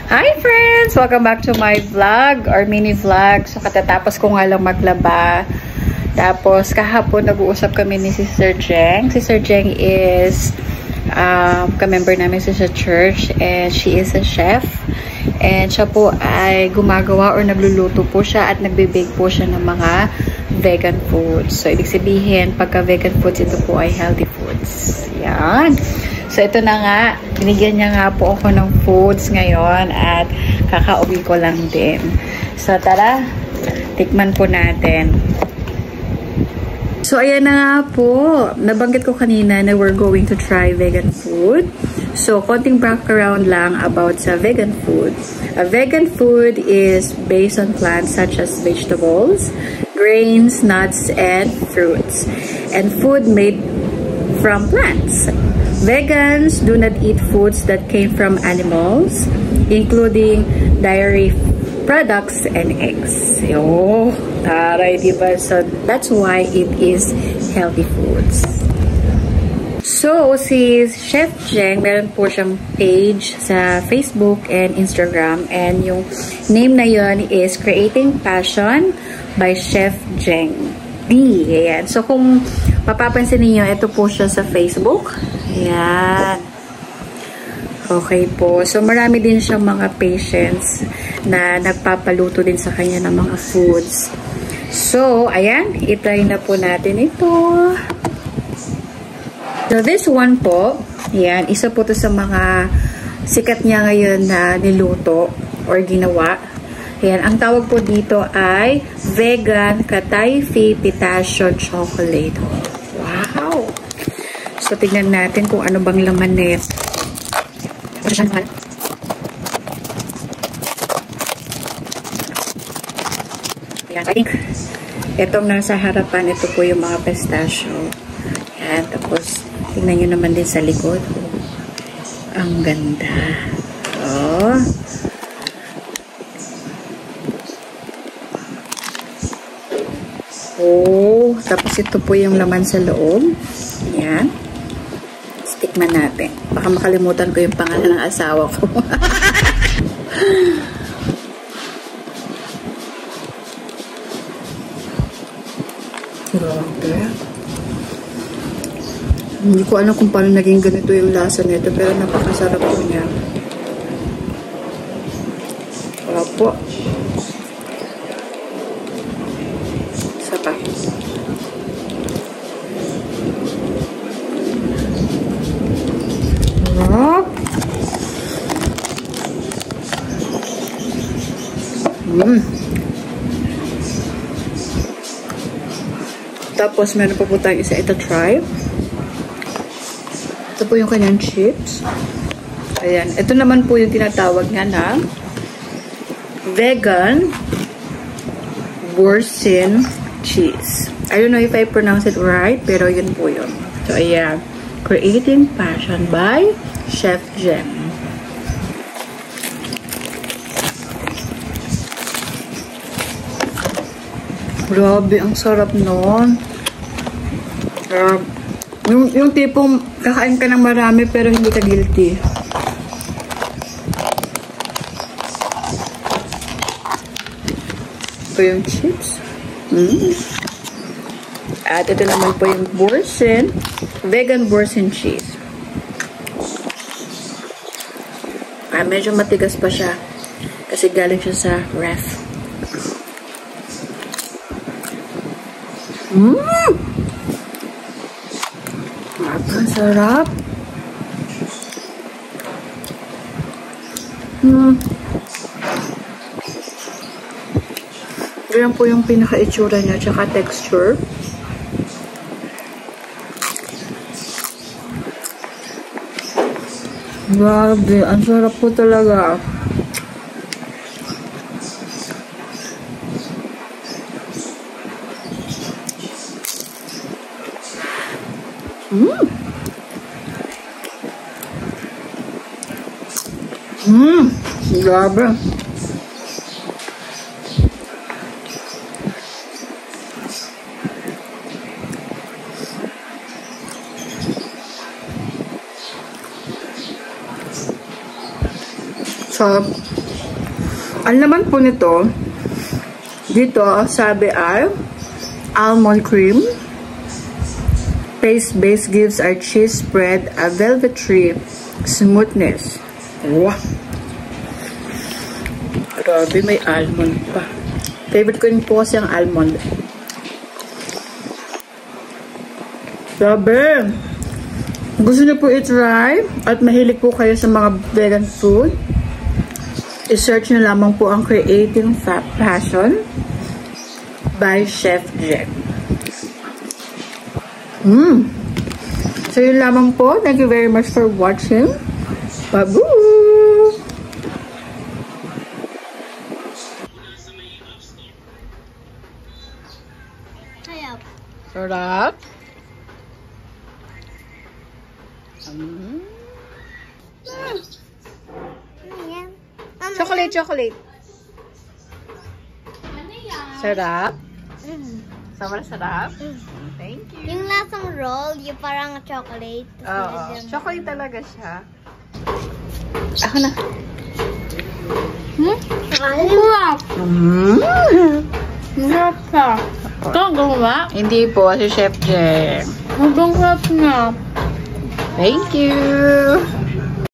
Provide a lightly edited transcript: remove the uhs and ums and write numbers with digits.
Hi friends! Welcome back to my vlog or mini vlog. So katatapos ko nga lang maglaba. Tapos kahapon nag-uusap kami ni Sister Jeng. Sister Jeng is ka-member namin sa church and she is a chef. And siya po ay gumagawa or nagluluto po siya at nagbe-bake po siya ng mga vegan foods. So ibig sabihin, pagka vegan foods, ito po ay healthy foods. Yan. So, ito na nga. Binigyan niya nga po ako ng foods ngayon at kakauwi ko lang din. So, tara. Tikman po natin. So, ayan na nga po. Nabanggit ko kanina na we're going to try vegan food. So, konting background lang about sa vegan food. A vegan food is based on plants such as vegetables, grains, nuts, and fruits. And food made from plants. Vegans do not eat foods that came from animals, including dairy products and eggs. Oh, taray, diba? So, that's why it is healthy foods. So, si Chef Jeng, meron po siyang page sa Facebook and Instagram. And yung name na yun is Creating Passion by Chef Jeng D. Ayan. So, kung mapapansin niyo, ito po siya sa Facebook. Ayan. Okay po. So, marami din siyang mga patients na nagpapaluto din sa kanya ng mga foods. So, ayan. I-try na po natin ito. So, this one po, ayan, isa po to sa mga sikat niya ngayon na niluto or ginawa. Ayan, ang tawag po dito ay Vegan Kataifi Pistachio Chocolate. Wow! So, tignan natin kung ano bang laman nito. Ayan, I think itong nasa harapan, ito po yung mga pistachio. Ayan, tapos tignan nyo naman din sa likod. Ang ganda. Oh. Oh, tapos ito po yung laman sa loob. Ayan. Tikman natin. Baka makalimutan ko yung pangalan ng asawa ko. Grabe. Hindi ko alam kung paano naging ganito yung lasa nito, pero napakasarap po niya. Wala po. Isa pa. Tapos, meron pa po tayong isa. Ito, try. Ito po yung kanyang chips. Ayan. Ito naman po yung tinatawag nga na vegan boursin cheese. I don't know if I pronounce it right, pero yun po yun. So, ayan. Creating Passion by Chef Jeng. Grabe, ang sarap nun. Yung tipong kakain ka ng marami pero hindi ka guilty. Ito yung chips. At ito naman po yung boursin. Vegan boursin cheese. Medyo matigas pa siya. Kasi galing siya sa ref. Ang sarap. Ganyan po yung pinaka-itsura niya, tsaka texture. Grabe, ang sarap po talaga. Grabe. So, ang laman po nito, dito, sabi ay, almond cream. Paste base gives our cheese spread a velvety smoothness. Wow! Grabe, may almond pa. Favorite ko rin po kasi ang almond. Grabe! Gusto niyo po i-try at mahilig po kayo sa mga vegan food, i-search niyo lamang po ang Creating Passion by Chef Jeng. So yun lamang po. Thank you very much for watching. Bye-boo! Sarap. Chocolate, chocolate. Sarap. Sobrang sarap. Thank you. Yung lasang roll, yung parang chocolate. Oo. Chocolate talaga siya. Ako na. Sarap. Sarap ka. Ito, gawa? Hindi po, si Chef Jeng. Hanggang sarap na. Thank you.